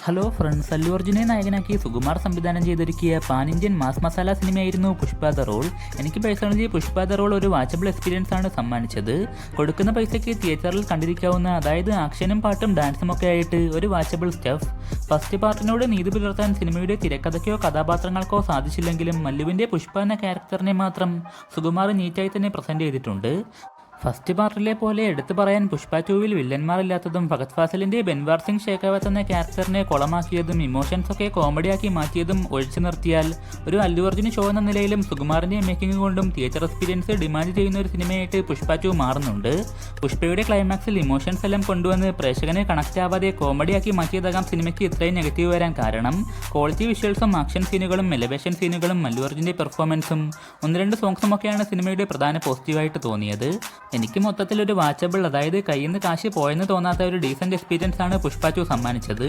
Hello friends, Allu അർജുനെ നായകനാക്കി സുകുമാർ സംവിധാനം ചെയ്തൊരുക്കിയ പാൻ ഇന്ത്യൻ മാസ് മസാല സിനിമയായിരുന്നു പുഷ്പ ദ റോൾ. എനിക്ക് പേഴ്സണലി പുഷ്പ ദ റോൾ ഒരു വാച്ചബിൾ എക്സ്പീരിയൻസ് ആണ് സമ്മാനിച്ചത്. കൊടുക്കുന്ന പൈസയ്ക്ക് തിയേറ്ററിൽ കണ്ടിരിക്കാവുന്ന, അതായത് ആക്ഷനും പാട്ടും ഡാൻസും ഒക്കെ ആയിട്ട് ഒരു വാച്ചബിൾ സ്റ്റഫ്. ഫസ്റ്റ് പാർട്ടിനോട് നീതി പുലർത്താൻ സിനിമയുടെ തിരക്കഥയ്ക്കോ കഥാപാത്രങ്ങൾക്കോ സാധിച്ചില്ലെങ്കിലും മല്ലുവിൻ്റെ പുഷ്പ എന്ന ക്യാരക്ടറിനെ മാത്രം സുകുമാർ നീറ്റായി തന്നെ പ്രസൻറ്റ് ചെയ്തിട്ടുണ്ട്. ഫസ്റ്റ് പാർട്ടിലെ പോലെ എടുത്തു പറയാൻ പുഷ്പ 2-ൽ വില്ലന്മാരില്ലാത്തതും ഫഹദ് ഫാസിലിൻ്റെ ബെൻവാർ സിംഗ് ഷേഖാവത്ത് എന്ന ക്യാരക്ടറിനെ കൊളമാക്കിയതും ഇമോഷൻസൊക്കെ കോമഡിയാക്കി മാറ്റിയതും ഒഴിച്ചു നിർത്തിയാൽ ഒരു അല്ലു അർജുൻ ഷോ എന്ന നിലയിലും സുകുമാറിൻ്റെ മേക്കിംഗ് കൊണ്ടും തിയേറ്റർ എക്സ്പീരിയൻസ് ഡിമാൻഡ് ചെയ്യുന്ന ഒരു സിനിമയായിട്ട് പുഷ്പ 2 മാറുന്നുണ്ട്. പുഷ്പയുടെ ക്ലൈമാക്സിൽ ഇമോഷൻസ് എല്ലാം കൊണ്ടുവന്ന് പ്രേക്ഷകനെ കണക്റ്റ് ആവാതെ കോമഡിയാക്കി മാറ്റിയതാകാം സിനിമയ്ക്ക് ഇത്രയും നെഗറ്റീവ് വരാൻ കാരണം. ക്വാളിറ്റി വിഷ്വൽസും ആക്ഷൻ സീനുകളും എലവേഷൻ സീനുകളും അല്ലു അർജുൻ്റെ പെർഫോമൻസും 1-2 സോങ്സും ഒക്കെയാണ് സിനിമയുടെ പ്രധാന പോസിറ്റീവായിട്ട് തോന്നിയത്. എനിക്ക് മൊത്തത്തിൽ ഒരു വാച്ചബിൾ, അതായത് കയ്യിൽ നിന്ന് കാശ് പോയെന്ന് തോന്നാത്ത ഒരു ഡീസൻറ്റ് എക്സ്പീരിയൻസ് ആണ് പുഷ്പ 2 സമ്മാനിച്ചത്.